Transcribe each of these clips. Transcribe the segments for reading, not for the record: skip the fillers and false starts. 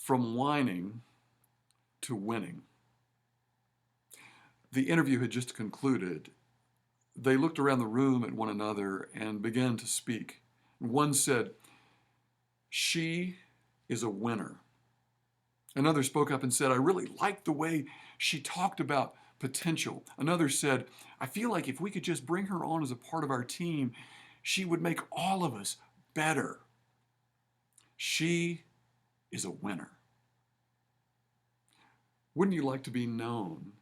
From whining to winning. The interview had just concluded. They looked around the room at one another and began to speak. One said, "She is a winner." Another spoke up and said, "I really liked the way she talked about potential." Another said, "I feel like if we could just bring her on as a part of our team, she would make all of us better." She is a winner. Wouldn't you like to be known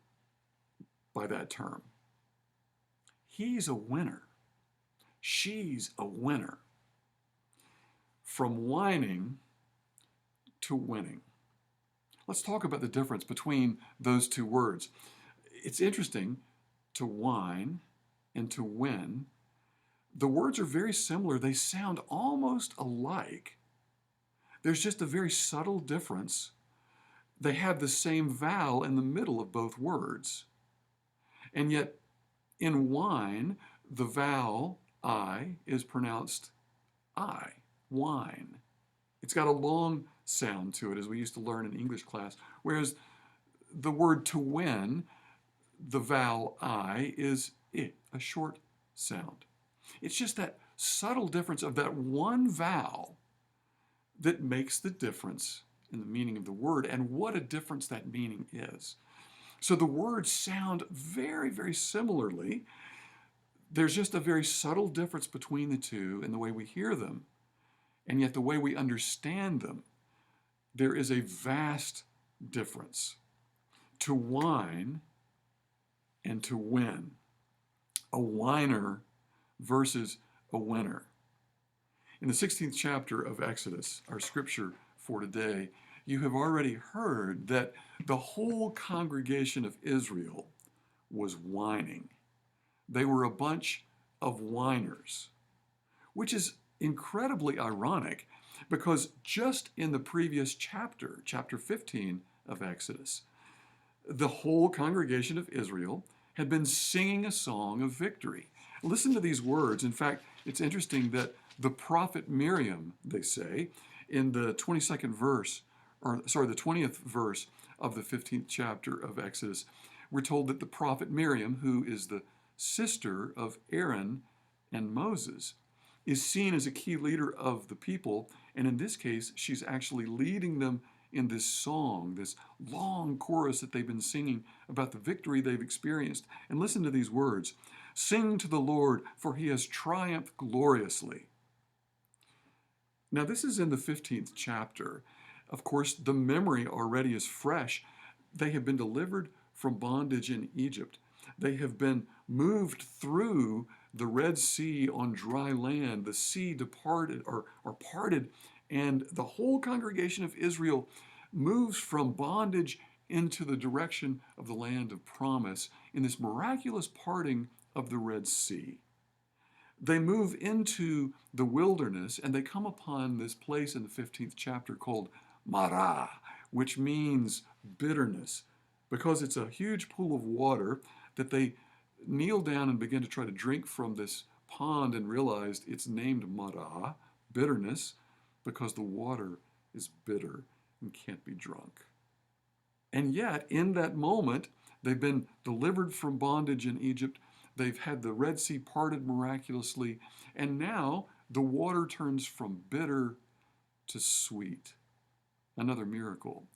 by that term? He's a winner. She's a winner. From whining to winning. Let's talk about the difference between those two words. It's interesting, to whine and to win. The words are very similar. They sound almost alike. There's just a very subtle difference. They have the same vowel in the middle of both words. And yet, in whine, the vowel I is pronounced I, whine. It's got a long sound to it, as we used to learn in English class, whereas the word to win, the vowel I is I, a short sound. It's just that subtle difference of that one vowel that makes the difference in the meaning of the word, and what a difference that meaning is. So the words sound very, very similarly. There's just a very subtle difference between the two in the way we hear them, and yet the way we understand them, there is a vast difference. To whine and to win. A whiner versus a winner. In the 16th chapter of Exodus, our scripture for today, you have already heard that the whole congregation of Israel was whining. They were a bunch of whiners, which is incredibly ironic because just in the previous chapter, chapter 15 of Exodus, the whole congregation of Israel had been singing a song of victory. Listen to these words. In fact, it's interesting that the prophet Miriam, they say, in the 22nd verse, the 20th verse of the 15th chapter of Exodus, we're told that the prophet Miriam, who is the sister of Aaron and Moses, is seen as a key leader of the people, and in this case, she's actually leading them in this song, this long chorus that they've been singing about the victory they've experienced. And listen to these words: "Sing to the Lord, for he has triumphed gloriously." Now, this is in the 15th chapter. Of course, the memory already is fresh. They have been delivered from bondage in Egypt. They have been moved through the Red Sea on dry land. The sea departed or parted, and the whole congregation of Israel moves from bondage into the direction of the land of promise in this miraculous parting of the Red Sea. They move into the wilderness and they come upon this place in the 15th chapter called Marah, which means bitterness, because it's a huge pool of water that they kneel down and begin to try to drink from this pond and realized it's named Marah, bitterness, because the water is bitter and can't be drunk. And yet, in that moment, they've been delivered from bondage in Egypt. They've had the Red Sea parted miraculously, and now the water turns from bitter to sweet. Another miracle.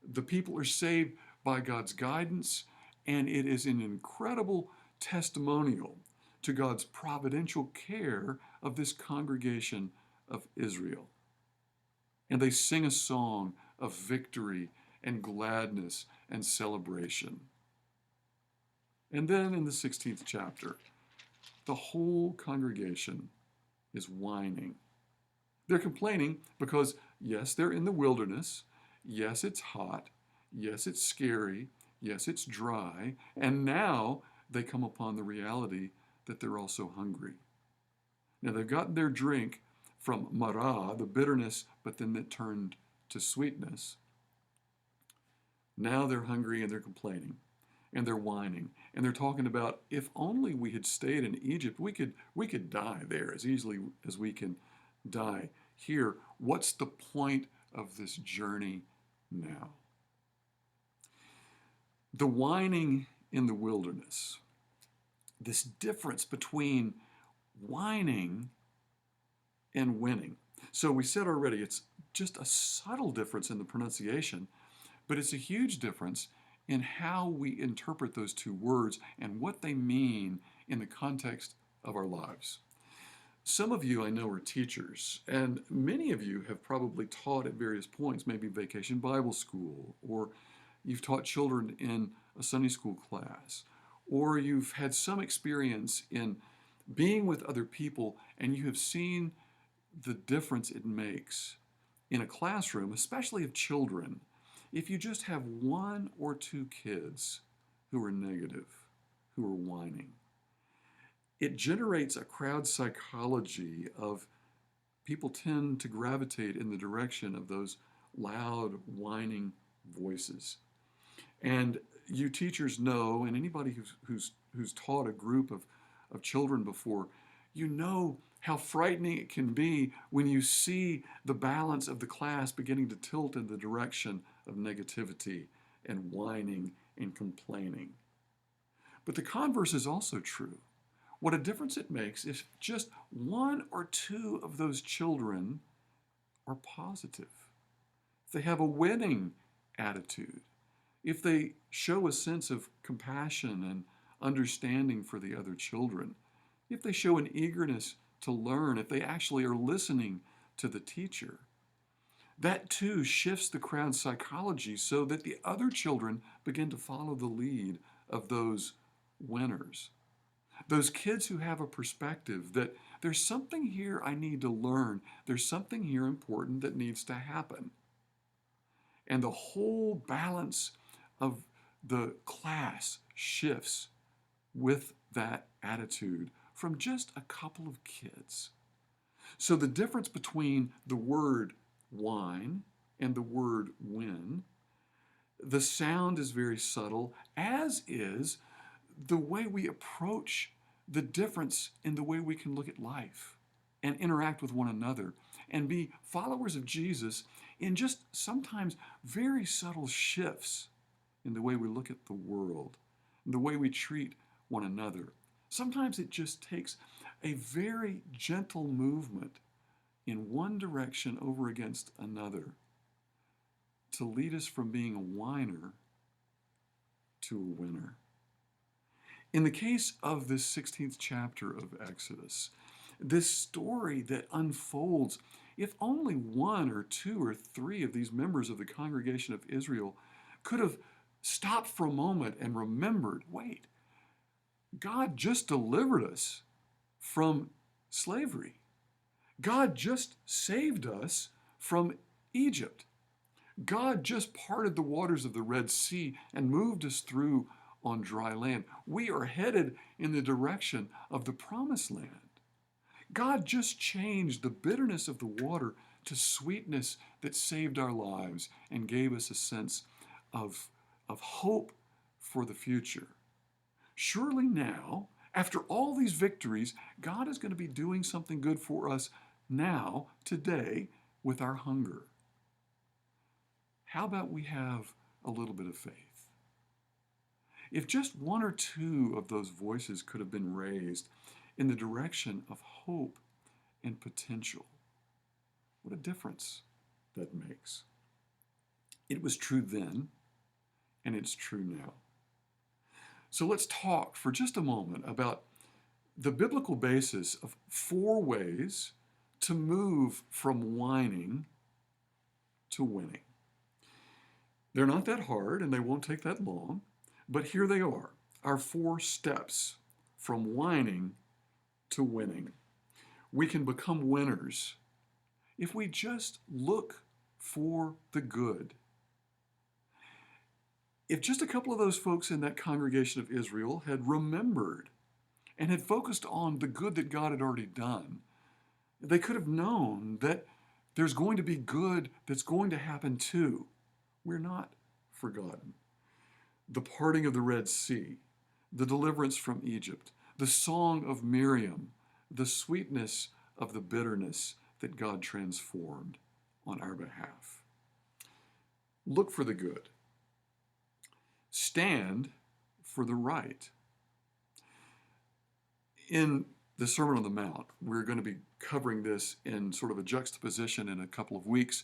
The people are saved by God's guidance, and it is an incredible testimonial to God's providential care of this congregation of Israel. And they sing a song of victory and gladness and celebration. And then in the 16th chapter, the whole congregation is whining. They're complaining because, yes, they're in the wilderness. Yes, it's hot. Yes, it's scary. Yes, it's dry. And now they come upon the reality that they're also hungry. Now, they've gotten their drink from marah, the bitterness, but then it turned to sweetness. Now they're hungry and they're complaining and they're whining and they're talking about, if only we had stayed in Egypt, we could die there as easily as we can die here. What's the point of this journey now. The whining in the wilderness, this difference between whining and winning. So we said already it's just a subtle difference in the pronunciation, but it's a huge difference in how we interpret those two words and what they mean in the context of our lives. Some of you I know are teachers, and many of you have probably taught at various points, maybe Vacation Bible School, or you've taught children in a Sunday school class, or you've had some experience in being with other people and you have seen the difference it makes in a classroom, especially of children, if you just have one or two kids who are negative, who are whining. It generates a crowd psychology of people tend to gravitate in the direction of those loud, whining voices. And you teachers know, and anybody who's taught a group of children before, you know how frightening it can be when you see the balance of the class beginning to tilt in the direction of negativity and whining and complaining. But the converse is also true. What a difference it makes if just one or two of those children are positive. If they have a winning attitude, if they show a sense of compassion and understanding for the other children, if they show an eagerness to learn, if they actually are listening to the teacher, that too shifts the crowd psychology so that the other children begin to follow the lead of those winners. Those kids who have a perspective that there's something here I need to learn, there's something here important that needs to happen. And the whole balance of the class shifts with that attitude from just a couple of kids. So the difference between the word whine and the word win, the sound is very subtle, as is the way we approach the difference in the way we can look at life and interact with one another and be followers of Jesus in just sometimes very subtle shifts in the way we look at the world, the way we treat one another. Sometimes it just takes a very gentle movement in one direction over against another to lead us from being a whiner to a winner. In the case of this 16th chapter of Exodus, this story that unfolds, if only one or two or three of these members of the congregation of Israel could have stopped for a moment and remembered, wait, God just delivered us from slavery. God just saved us from Egypt. God just parted the waters of the Red Sea and moved us through on dry land. We are headed in the direction of the Promised Land. God just changed the bitterness of the water to sweetness that saved our lives and gave us a sense of hope for the future. Surely now, after all these victories, God is going to be doing something good for us now, today, with our hunger. How about we have a little bit of faith? If just one or two of those voices could have been raised in the direction of hope and potential, what a difference that makes. It was true then, and it's true now. So let's talk for just a moment about the biblical basis of 4 ways to move from whining to winning. They're not that hard and they won't take that long, but here they are, our 4 steps from whining to winning. We can become winners if we just look for the good. If just a couple of those folks in that congregation of Israel had remembered and had focused on the good that God had already done, they could have known that there's going to be good that's going to happen too. We're not forgotten. The parting of the Red Sea, the deliverance from Egypt, the song of Miriam, the sweetness of the bitterness that God transformed on our behalf. Look for the good. Stand for the right. In the Sermon on the Mount, we're going to be covering this in sort of a juxtaposition in a couple of weeks,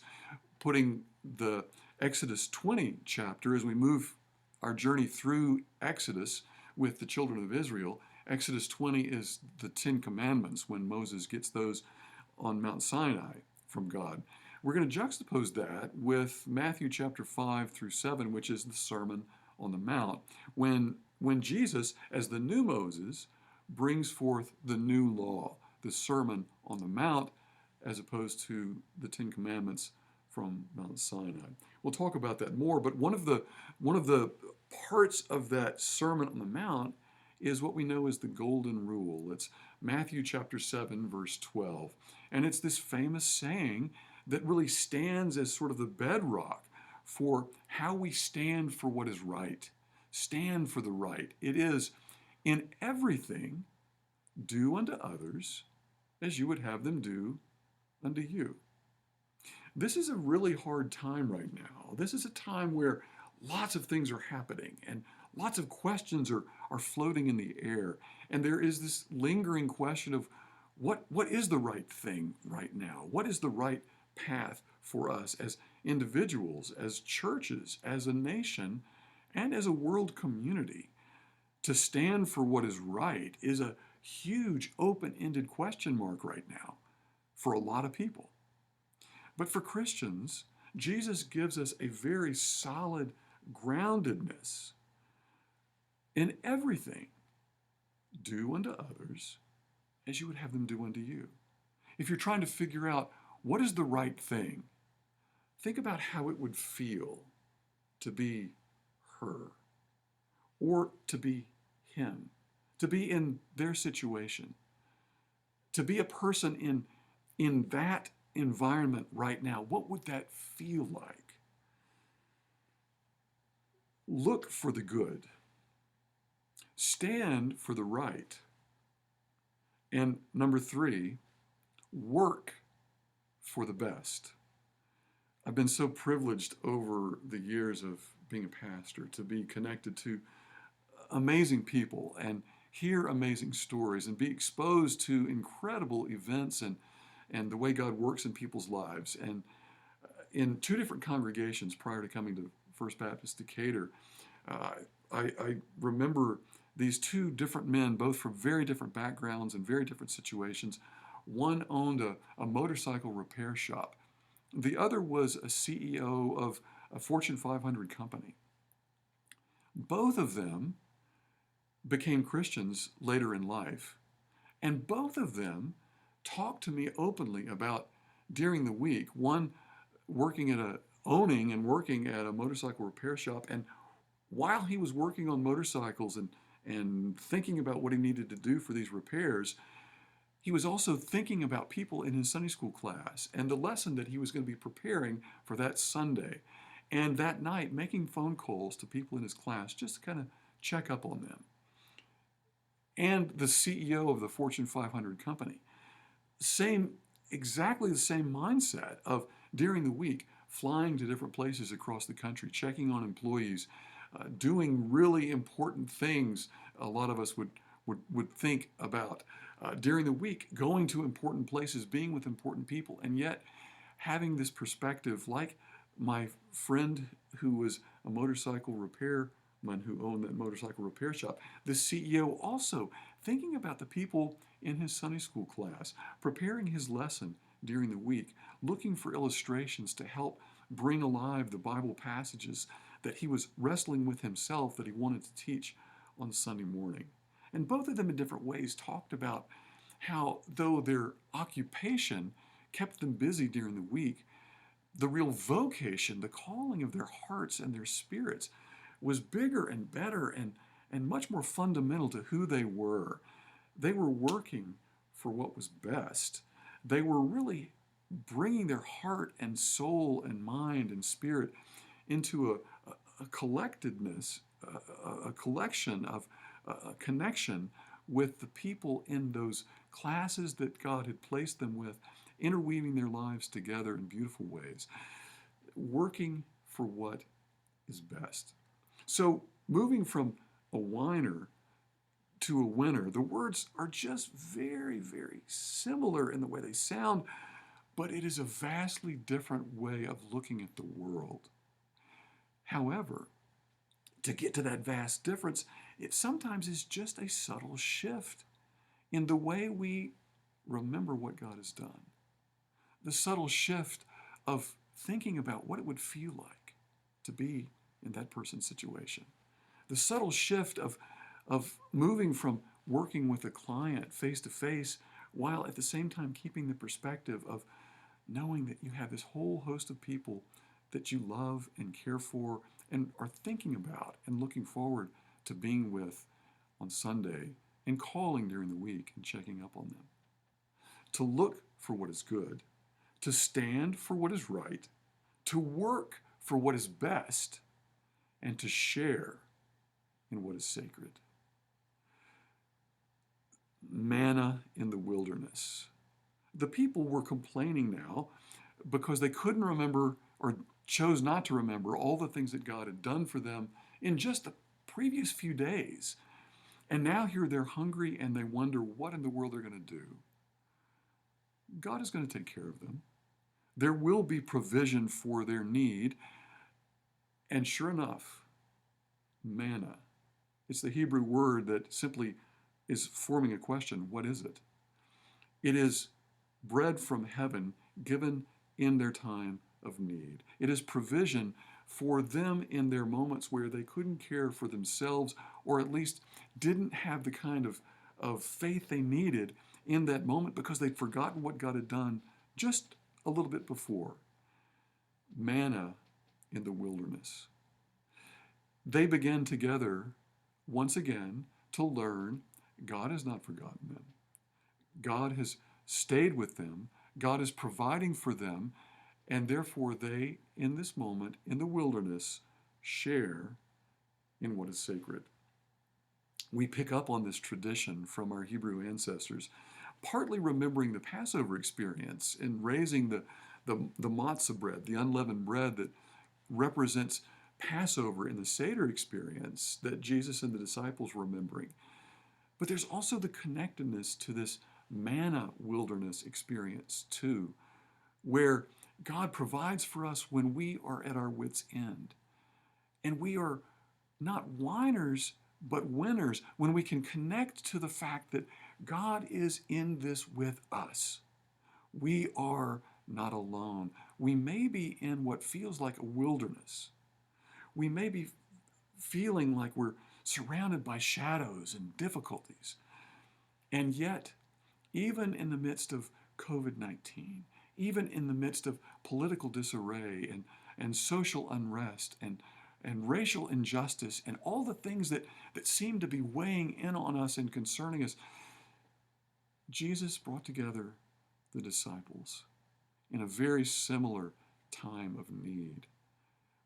putting the Exodus 20 chapter as we move our journey through Exodus with the children of Israel. Exodus 20 is the Ten Commandments when Moses gets those on Mount Sinai from God. We're going to juxtapose that with Matthew chapter 5 through 7, which is the Sermon on the Mount, when Jesus, as the new Moses, brings forth the new law, the Sermon on the Mount, as opposed to the Ten Commandments from Mount Sinai. We'll talk about that more, but one of the parts of that Sermon on the Mount is what we know as the Golden Rule. It's Matthew chapter 7, verse 12. And it's this famous saying that really stands as sort of the bedrock for how we stand for what is right. Stand for the right. It is, in everything, do unto others as you would have them do unto you. This is a really hard time right now. This is a time where lots of things are happening and lots of questions are floating in the air. And there is this lingering question of what is the right thing right now? What is the right path for us as individuals, as churches, as a nation, and as a world community? To stand for what is right is a huge open-ended question mark right now for a lot of people. But for Christians, Jesus gives us a very solid groundedness in everything. Do unto others as you would have them do unto you. If you're trying to figure out what is the right thing, think about how it would feel to be her or to be him, to be in their situation, to be a person in that environment right now. What would that feel like? Look for the good. Stand for the right. And number 3, work for the best. I've been so privileged over the years of being a pastor to be connected to amazing people and hear amazing stories and be exposed to incredible events and the way God works in people's lives. And in 2 different congregations prior to coming to First Baptist Decatur, I remember these 2 different men, both from very different backgrounds and very different situations. One owned a motorcycle repair shop. The other was a CEO of a Fortune 500 company. Both of them became Christians later in life, and both of them talked to me openly about during the week, one owning and working at a motorcycle repair shop, and while he was working on motorcycles and thinking about what he needed to do for these repairs, he was also thinking about people in his Sunday school class and the lesson that he was going to be preparing for that Sunday. And that night, making phone calls to people in his class just to kind of check up on them. And the CEO of the Fortune 500 company, exactly the same mindset of during the week, flying to different places across the country, checking on employees, doing really important things a lot of us would think about. During the week, going to important places, being with important people, and yet having this perspective, like my friend who was a motorcycle repairman who owned that motorcycle repair shop, the CEO also thinking about the people in his Sunday school class, preparing his lesson during the week, looking for illustrations to help bring alive the Bible passages that he was wrestling with himself that he wanted to teach on Sunday morning. And both of them in different ways talked about how, though their occupation kept them busy during the week, the real vocation, the calling of their hearts and their spirits was bigger and better and much more fundamental to who they were. They were working for what was best. They were really bringing their heart and soul and mind and spirit into a collectedness, a collection of a connection with the people in those classes that God had placed them with, interweaving their lives together in beautiful ways, working for what is best. So moving from a whiner to a winner, the words are just very, very similar in the way they sound, but it is a vastly different way of looking at the world. However, to get to that vast difference, it sometimes is just a subtle shift in the way we remember what God has done. The subtle shift of thinking about what it would feel like to be in that person's situation. The subtle shift of moving from working with a client face to face while at the same time keeping the perspective of knowing that you have this whole host of people that you love and care for and are thinking about and looking forward to being with on Sunday and calling during the week and checking up on them. To look for what is good, to stand for what is right, to work for what is best, and to share in what is sacred. Manna in the wilderness. The people were complaining now because they couldn't remember or chose not to remember all the things that God had done for them in just the previous few days. And now here they're hungry and they wonder what in the world they're going to do. God is going to take care of them. There will be provision for their need. And sure enough, manna. It's the Hebrew word that simply is forming a question. What is it? It is bread from heaven given in their time of need. It is provision for them in their moments where they couldn't care for themselves or at least didn't have the kind of faith they needed in that moment because they'd forgotten what God had done just a little bit before. Manna in the wilderness. They began together once again to learn God has not forgotten them. God has stayed with them. God is providing for them. And therefore they, in this moment, in the wilderness, share in what is sacred. We pick up on this tradition from our Hebrew ancestors, partly remembering the Passover experience in raising the matzah bread, the unleavened bread that represents Passover in the Seder experience that Jesus and the disciples were remembering. But there's also the connectedness to this manna wilderness experience too, where God provides for us when we are at our wits' end. And we are not whiners, but winners when we can connect to the fact that God is in this with us. We are not alone. We may be in what feels like a wilderness. We may be feeling like we're surrounded by shadows and difficulties. And yet, even in the midst of COVID-19, even in the midst of political disarray and social unrest and racial injustice and all the things that seem to be weighing in on us and concerning us, Jesus brought together the disciples in a very similar time of need,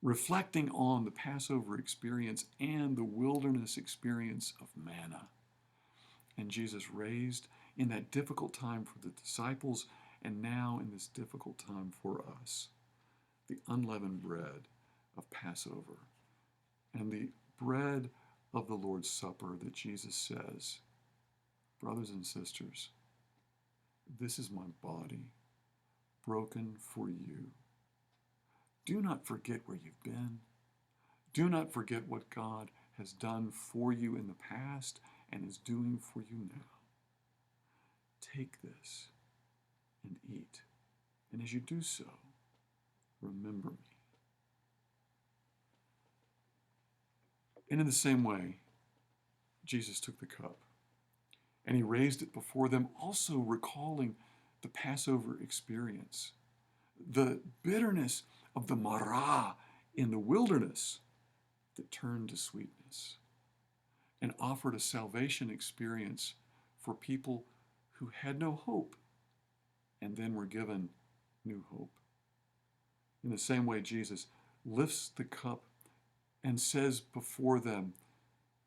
reflecting on the Passover experience and the wilderness experience of manna. And Jesus raised in that difficult time for the disciples and now in this difficult time for us, the unleavened bread of Passover and the bread of the Lord's Supper that Jesus says, brothers and sisters, this is my body broken for you. Do not forget where you've been. Do not forget what God has done for you in the past and is doing for you now. Take this and eat. And as you do so, remember me. And in the same way, Jesus took the cup and he raised it before them, also recalling the Passover experience, the bitterness of the marah in the wilderness that turned to sweetness and offered a salvation experience for people who had no hope and then were given new hope. In the same way, Jesus lifts the cup and says before them,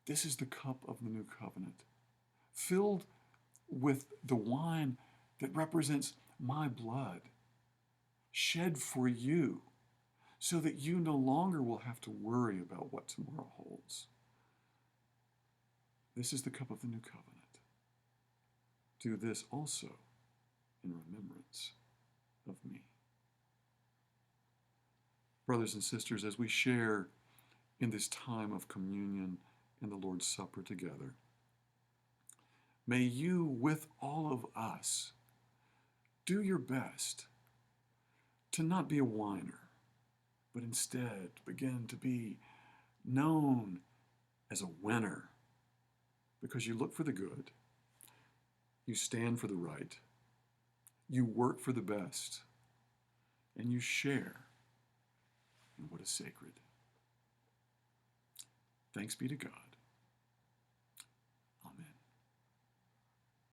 this is the cup of the new covenant, filled with the wine that represents my blood, shed for you, so that you no longer will have to worry about what tomorrow holds. This is the cup of the new covenant. Do this also in remembrance of me. Brothers and sisters, as we share in this time of communion and the Lord's Supper together, may you, with all of us, do your best to not be a whiner, but instead begin to be known as a winner, because you look for the good, you stand for the right, you work for the best, and you share in what is sacred. Thanks be to God.